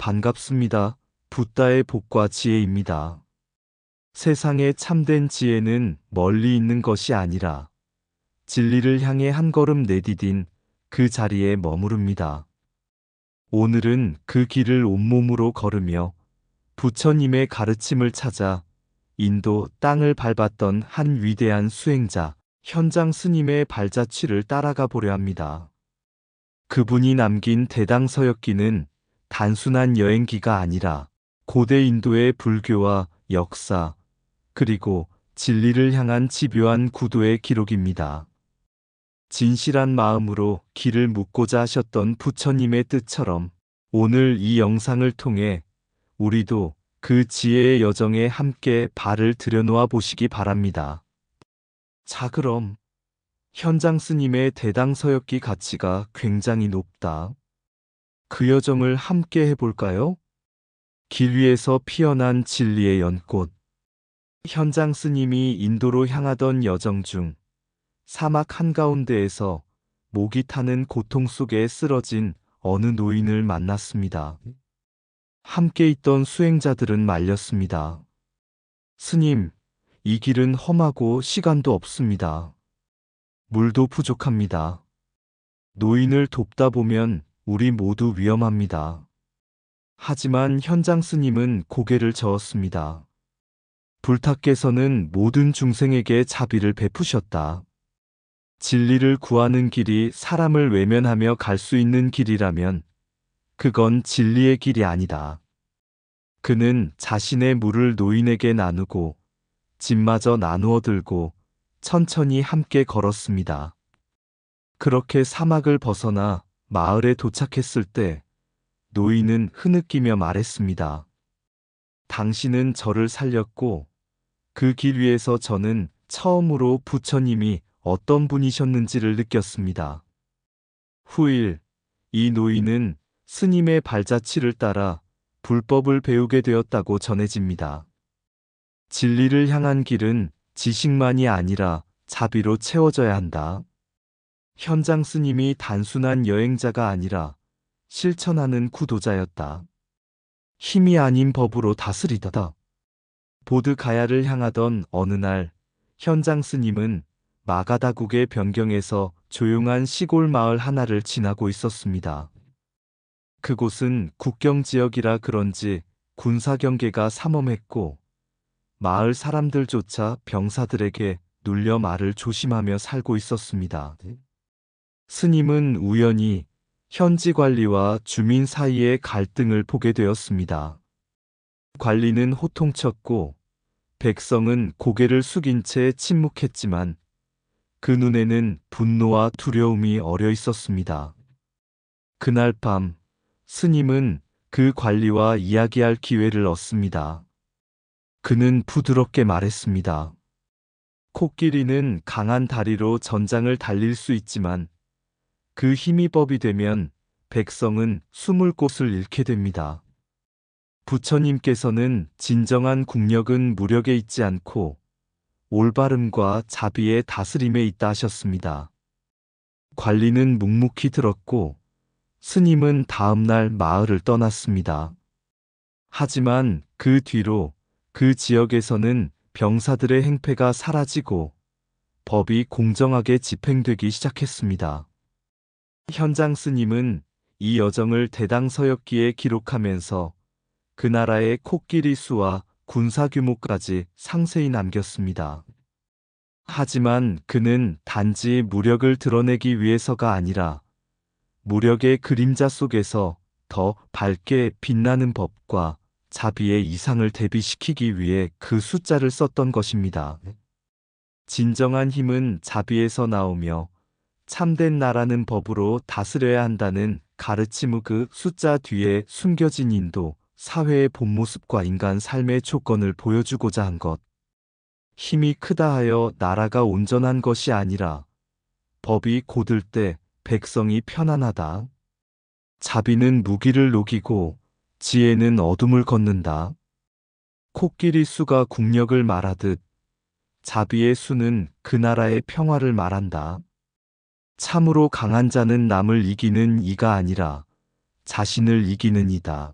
반갑습니다. 붓다의 복과 지혜입니다. 세상의 참된 지혜는 멀리 있는 것이 아니라 진리를 향해 한 걸음 내디딘 그 자리에 머무릅니다. 오늘은 그 길을 온몸으로 걸으며 부처님의 가르침을 찾아 인도 땅을 밟았던 한 위대한 수행자, 현장 스님의 발자취를 따라가 보려 합니다. 그분이 남긴 대당서역기는 단순한 여행기가 아니라 고대 인도의 불교와 역사, 그리고 진리를 향한 집요한 구도의 기록입니다. 진실한 마음으로 길을 묻고자 하셨던 부처님의 뜻처럼 오늘 이 영상을 통해 우리도 그 지혜의 여정에 함께 발을 들여놓아 보시기 바랍니다. 자, 그럼 현장 스님의 대당서역기 가치가 굉장히 높다. 그 여정을 함께 해볼까요? 길 위에서 피어난 진리의 연꽃. 현장 스님이 인도로 향하던 여정 중 사막 한가운데에서 목이 타는 고통 속에 쓰러진 어느 노인을 만났습니다. 함께 있던 수행자들은 말렸습니다. 스님, 이 길은 험하고 시간도 없습니다. 물도 부족합니다. 노인을 돕다 보면 우리 모두 위험합니다. 하지만 현장 스님은 고개를 저었습니다. 불타께서는 모든 중생에게 자비를 베푸셨다. 진리를 구하는 길이 사람을 외면하며 갈 수 있는 길이라면 그건 진리의 길이 아니다. 그는 자신의 물을 노인에게 나누고 짐마저 나누어 들고 천천히 함께 걸었습니다. 그렇게 사막을 벗어나 마을에 도착했을 때 노인은 흐느끼며 말했습니다. 당신은 저를 살렸고 그 길 위에서 저는 처음으로 부처님이 어떤 분이셨는지를 느꼈습니다. 후일, 이 노인은 스님의 발자취를 따라 불법을 배우게 되었다고 전해집니다. 진리를 향한 길은 지식만이 아니라 자비로 채워져야 한다. 현장 스님이 단순한 여행자가 아니라 실천하는 구도자였다. 힘이 아닌 법으로 다스리다다. 보드 가야를 향하던 어느 날 현장 스님은 마가다국의 변경에서 조용한 시골 마을 하나를 지나고 있었습니다. 그곳은 국경 지역이라 그런지 군사 경계가 삼엄했고 마을 사람들조차 병사들에게 눌려 말을 조심하며 살고 있었습니다. 스님은 우연히 현지 관리와 주민 사이의 갈등을 보게 되었습니다. 관리는 호통쳤고 백성은 고개를 숙인 채 침묵했지만 그 눈에는 분노와 두려움이 어려 있었습니다. 그날 밤 스님은 그 관리와 이야기할 기회를 얻습니다. 그는 부드럽게 말했습니다. 코끼리는 강한 다리로 전장을 달릴 수 있지만 그 힘이 법이 되면 백성은 숨을 곳을 잃게 됩니다. 부처님께서는 진정한 국력은 무력에 있지 않고 올바름과 자비의 다스림에 있다 하셨습니다. 관리는 묵묵히 들었고 스님은 다음날 마을을 떠났습니다. 하지만 그 뒤로 그 지역에서는 병사들의 행패가 사라지고 법이 공정하게 집행되기 시작했습니다. 현장 스님은 이 여정을 대당서역기에 기록하면서 그 나라의 코끼리 수와 군사 규모까지 상세히 남겼습니다. 하지만 그는 단지 무력을 드러내기 위해서가 아니라 무력의 그림자 속에서 더 밝게 빛나는 법과 자비의 이상을 대비시키기 위해 그 숫자를 썼던 것입니다. 진정한 힘은 자비에서 나오며 참된 나라는 법으로 다스려야 한다는 가르침의 그 숫자 뒤에 숨겨진 인도, 사회의 본 모습과 인간 삶의 조건을 보여주고자 한 것. 힘이 크다 하여 나라가 온전한 것이 아니라 법이 곧을 때 백성이 편안하다. 자비는 무기를 녹이고 지혜는 어둠을 걷는다. 코끼리 수가 국력을 말하듯 자비의 수는 그 나라의 평화를 말한다. 참으로 강한 자는 남을 이기는 이가 아니라 자신을 이기는 이다.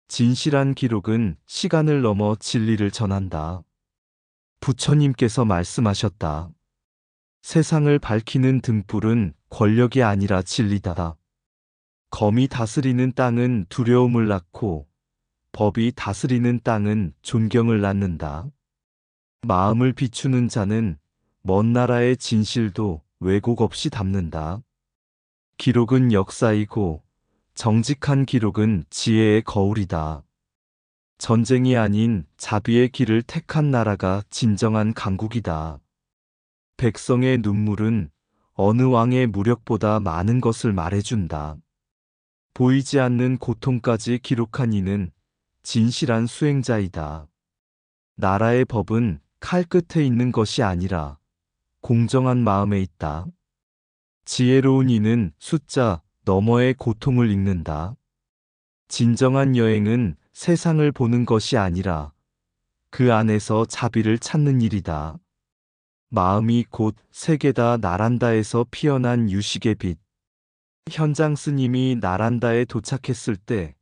진실한 기록은 시간을 넘어 진리를 전한다. 부처님께서 말씀하셨다. 세상을 밝히는 등불은 권력이 아니라 진리다. 검이 다스리는 땅은 두려움을 낳고 법이 다스리는 땅은 존경을 낳는다. 마음을 비추는 자는 먼 나라의 진실도 왜곡 없이 담는다. 기록은 역사이고 정직한 기록은 지혜의 거울이다. 전쟁이 아닌 자비의 길을 택한 나라가 진정한 강국이다. 백성의 눈물은 어느 왕의 무력보다 많은 것을 말해준다. 보이지 않는 고통까지 기록한 이는 진실한 수행자이다. 나라의 법은 칼 끝에 있는 것이 아니라 공정한 마음에 있다. 지혜로운 이는 숫자 너머의 고통을 읽는다. 진정한 여행은 세상을 보는 것이 아니라 그 안에서 자비를 찾는 일이다. 마음이 곧 세계다 나란다에서 피어난 유식의 빛. 현장 스님이 나란다에 도착했을 때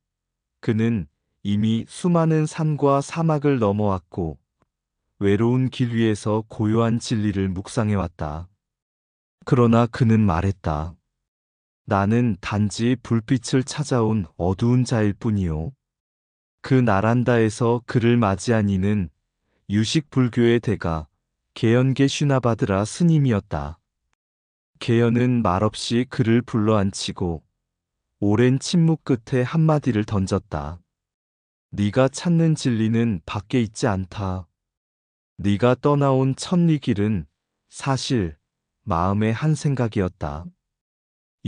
그는 이미 수많은 산과 사막을 넘어왔고 외로운 길 위에서 고요한 진리를 묵상해왔다. 그러나 그는 말했다. 나는 단지 불빛을 찾아온 어두운 자일 뿐이요. 그 나란다에서 그를 맞이한 이는 유식 불교의 대가 개연계 슈나바드라 스님이었다. 개연은 말없이 그를 불러앉히고 오랜 침묵 끝에 한마디를 던졌다. 네가 찾는 진리는 밖에 있지 않다. 네가 떠나온 천리길은 사실 마음의 한 생각이었다.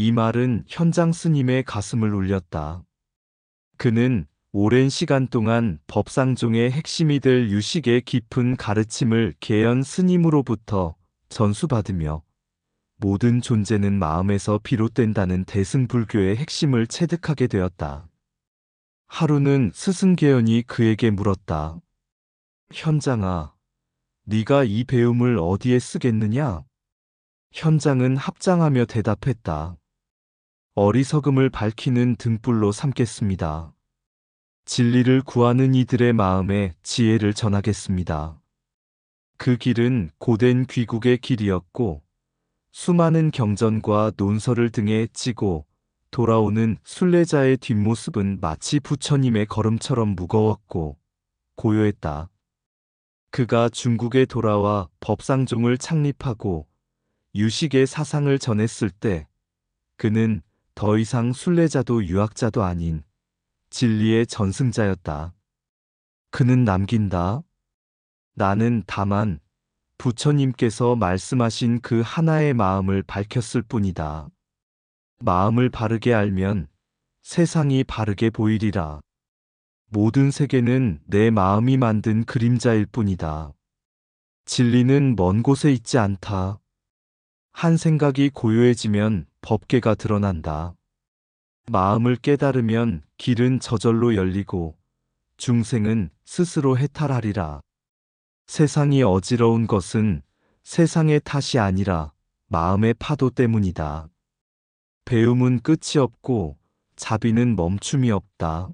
이 말은 현장 스님의 가슴을 울렸다. 그는 오랜 시간 동안 법상종의 핵심이 될 유식의 깊은 가르침을 개연 스님으로부터 전수받으며 모든 존재는 마음에서 비롯된다는 대승불교의 핵심을 체득하게 되었다. 하루는 스승 개연이 그에게 물었다. 현장아, 네가 이 배움을 어디에 쓰겠느냐? 현장은 합장하며 대답했다. 어리석음을 밝히는 등불로 삼겠습니다. 진리를 구하는 이들의 마음에 지혜를 전하겠습니다. 그 길은 고된 귀국의 길이었고 수많은 경전과 논설을 등에 찌고 돌아오는 순례자의 뒷모습은 마치 부처님의 걸음처럼 무거웠고 고요했다. 그가 중국에 돌아와 법상종을 창립하고 유식의 사상을 전했을 때 그는 더 이상 순례자도 유학자도 아닌 진리의 전승자였다. 그는 남긴다. 나는 다만 부처님께서 말씀하신 그 하나의 마음을 밝혔을 뿐이다. 마음을 바르게 알면 세상이 바르게 보이리라. 모든 세계는 내 마음이 만든 그림자일 뿐이다. 진리는 먼 곳에 있지 않다. 한 생각이 고요해지면 법계가 드러난다. 마음을 깨달으면 길은 저절로 열리고 중생은 스스로 해탈하리라. 세상이 어지러운 것은 세상의 탓이 아니라 마음의 파도 때문이다. 배움은 끝이 없고 자비는 멈춤이 없다.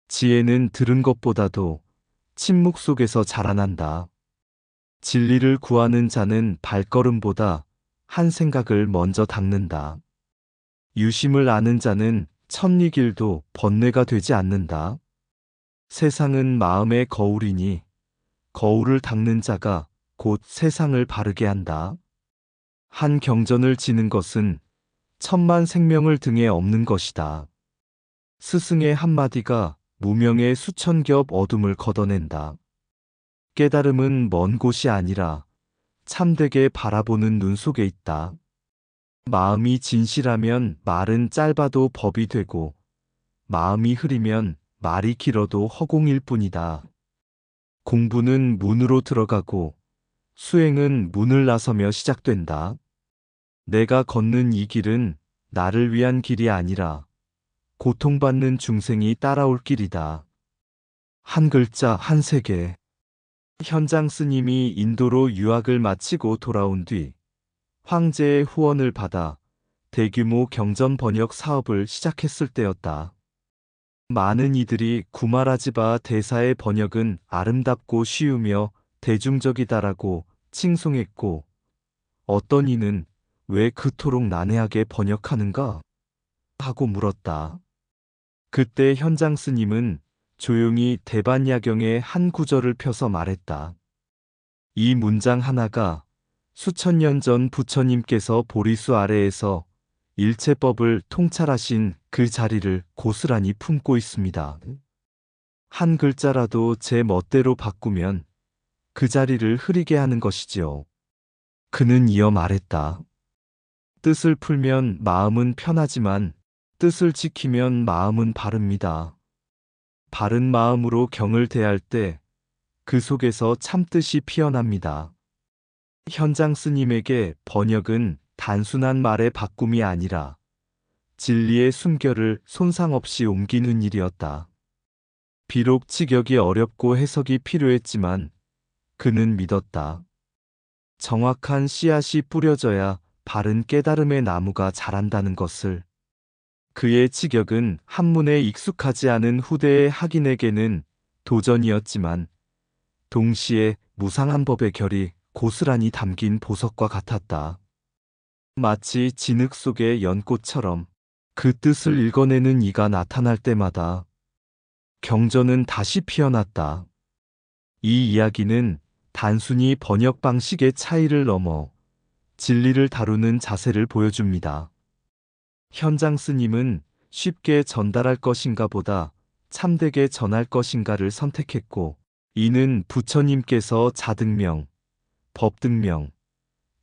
지혜는 들은 것보다도 침묵 속에서 자라난다. 진리를 구하는 자는 발걸음보다 한 생각을 먼저 닦는다. 유심을 아는 자는 천리길도 번뇌가 되지 않는다. 세상은 마음의 거울이니 거울을 닦는 자가 곧 세상을 바르게 한다. 한 경전을 지는 것은 천만 생명을 등에 업는 것이다. 스승의 한마디가 무명의 수천 겹 어둠을 걷어낸다. 깨달음은 먼 곳이 아니라 참되게 바라보는 눈 속에 있다. 마음이 진실하면 말은 짧아도 법이 되고 마음이 흐리면 말이 길어도 허공일 뿐이다. 공부는 문으로 들어가고 수행은 문을 나서며 시작된다. 내가 걷는 이 길은 나를 위한 길이 아니라 고통받는 중생이 따라올 길이다. 한 글자 한 세계. 현장 스님이 인도로 유학을 마치고 돌아온 뒤 황제의 후원을 받아 대규모 경전 번역 사업을 시작했을 때였다. 많은 이들이 구마라지바 대사의 번역은 아름답고 쉬우며 대중적이다라고 칭송했고, 어떤 이는 왜 그토록 난해하게 번역하는가? 하고 물었다. 그때 현장 스님은 조용히 대반야경의 한 구절을 펴서 말했다. 이 문장 하나가 수천 년 전 부처님께서 보리수 아래에서 일체법을 통찰하신 그 자리를 고스란히 품고 있습니다. 한 글자라도 제 멋대로 바꾸면 그 자리를 흐리게 하는 것이지요. 그는 이어 말했다. 뜻을 풀면 마음은 편하지만 뜻을 지키면 마음은 바릅니다. 바른 마음으로 경을 대할 때 그 속에서 참뜻이 피어납니다. 현장 스님에게 번역은 단순한 말의 바꿈이 아니라 진리의 숨결을 손상 없이 옮기는 일이었다. 비록 직역이 어렵고 해석이 필요했지만 그는 믿었다. 정확한 씨앗이 뿌려져야 바른 깨달음의 나무가 자란다는 것을. 그의 직역은 한문에 익숙하지 않은 후대의 학인에게는 도전이었지만 동시에 무상한 법의 결이 고스란히 담긴 보석과 같았다. 마치 진흙 속의 연꽃처럼 그 뜻을 읽어내는 이가 나타날 때마다 경전은 다시 피어났다. 이 이야기는 단순히 번역 방식의 차이를 넘어 진리를 다루는 자세를 보여줍니다. 현장 스님은 쉽게 전달할 것인가 보다 참되게 전할 것인가를 선택했고, 이는 부처님께서 자등명, 법등명,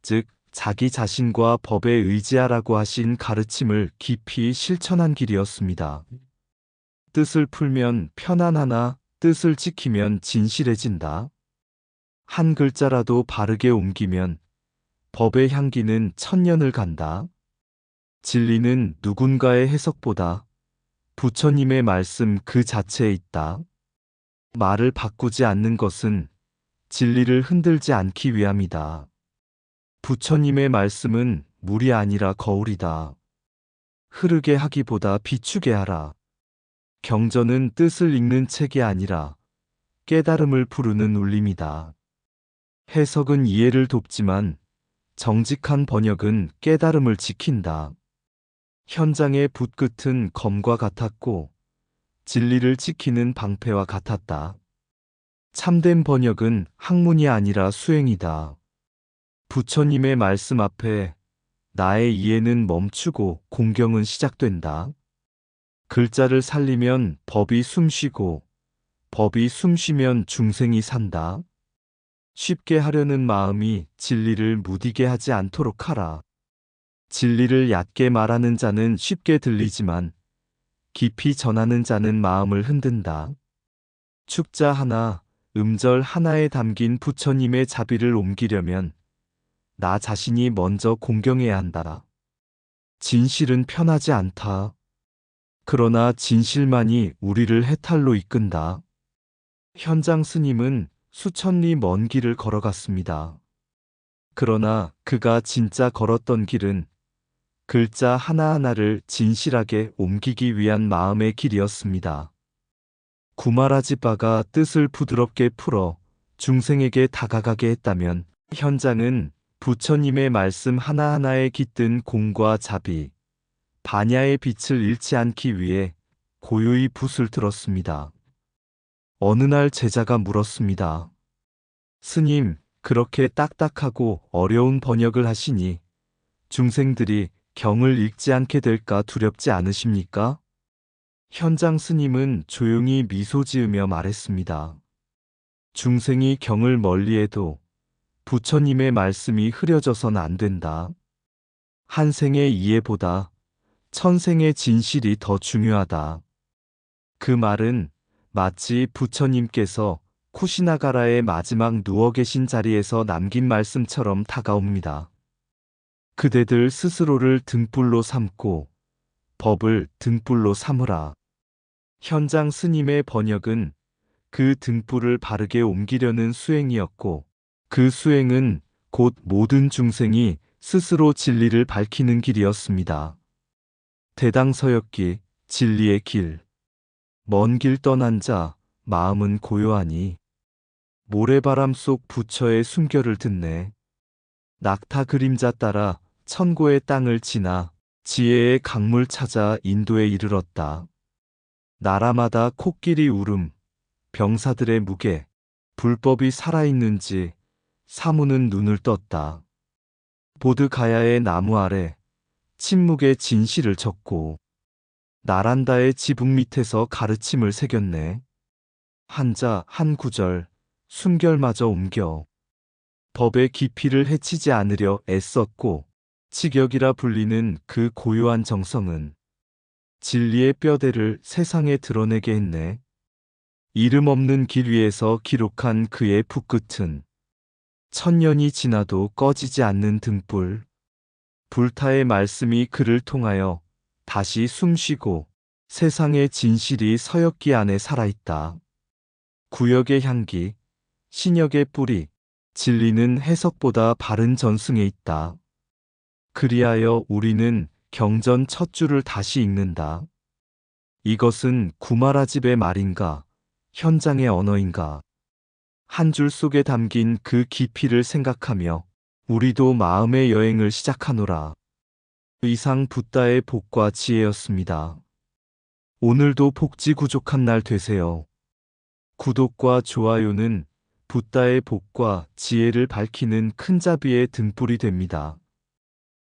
즉 자기 자신과 법에 의지하라고 하신 가르침을 깊이 실천한 길이었습니다. 뜻을 풀면 편안하나 뜻을 지키면 진실해진다. 한 글자라도 바르게 옮기면 법의 향기는 천년을 간다. 진리는 누군가의 해석보다 부처님의 말씀 그 자체에 있다. 말을 바꾸지 않는 것은 진리를 흔들지 않기 위함이다. 부처님의 말씀은 물이 아니라 거울이다. 흐르게 하기보다 비추게 하라. 경전은 뜻을 읽는 책이 아니라 깨달음을 부르는 울림이다. 해석은 이해를 돕지만 정직한 번역은 깨달음을 지킨다. 현장의 붓끝은 검과 같았고 진리를 지키는 방패와 같았다. 참된 번역은 학문이 아니라 수행이다. 부처님의 말씀 앞에 나의 이해는 멈추고 공경은 시작된다. 글자를 살리면 법이 숨쉬고 법이 숨쉬면 중생이 산다. 쉽게 하려는 마음이 진리를 무디게 하지 않도록 하라. 진리를 얕게 말하는 자는 쉽게 들리지만 깊이 전하는 자는 마음을 흔든다. 축자 하나, 음절 하나에 담긴 부처님의 자비를 옮기려면 나 자신이 먼저 공경해야 한다. 진실은 편하지 않다. 그러나 진실만이 우리를 해탈로 이끈다. 현장 스님은 수천 리 먼 길을 걸어갔습니다. 그러나 그가 진짜 걸었던 길은 글자 하나하나를 진실하게 옮기기 위한 마음의 길이었습니다. 구마라지바가 뜻을 부드럽게 풀어 중생에게 다가가게 했다면 현장은 부처님의 말씀 하나하나에 깃든 공과 자비, 반야의 빛을 잃지 않기 위해 고요히 붓을 들었습니다. 어느 날 제자가 물었습니다. 스님, 그렇게 딱딱하고 어려운 번역을 하시니 중생들이 경을 읽지 않게 될까 두렵지 않으십니까? 현장 스님은 조용히 미소 지으며 말했습니다. 중생이 경을 멀리해도 부처님의 말씀이 흐려져선 안 된다. 한 생의 이해보다 천생의 진실이 더 중요하다. 그 말은 마치 부처님께서 쿠시나가라의 마지막 누워 계신 자리에서 남긴 말씀처럼 다가옵니다. 그대들 스스로를 등불로 삼고 법을 등불로 삼으라. 현장 스님의 번역은 그 등불을 바르게 옮기려는 수행이었고, 그 수행은 곧 모든 중생이 스스로 진리를 밝히는 길이었습니다. 대당서역기, 진리의 길. 먼 길 떠난 자, 마음은 고요하니. 모래바람 속 부처의 숨결을 듣네. 낙타 그림자 따라 천고의 땅을 지나 지혜의 강물 찾아 인도에 이르렀다. 나라마다 코끼리 울음, 병사들의 무게, 불법이 살아있는지 사무는 눈을 떴다. 보드가야의 나무 아래 침묵의 진실을 적고 나란다의 지붕 밑에서 가르침을 새겼네. 한자 한 구절 숨결마저 옮겨 법의 깊이를 해치지 않으려 애썼고 직역이라 불리는 그 고요한 정성은 진리의 뼈대를 세상에 드러내게 했네. 이름 없는 길 위에서 기록한 그의 붓끝은 천년이 지나도 꺼지지 않는 등불. 불타의 말씀이 그를 통하여 다시 숨쉬고 세상의 진실이 서역기 안에 살아있다. 구역의 향기, 신역의 뿌리, 진리는 해석보다 바른 전승에 있다. 그리하여 우리는 경전 첫 줄을 다시 읽는다. 이것은 구마라집의 말인가, 현장의 언어인가. 한 줄 속에 담긴 그 깊이를 생각하며 우리도 마음의 여행을 시작하노라. 이상 붓다의 복과 지혜였습니다. 오늘도 복지 구족한 날 되세요. 구독과 좋아요는 붓다의 복과 지혜를 밝히는 큰 자비의 등불이 됩니다.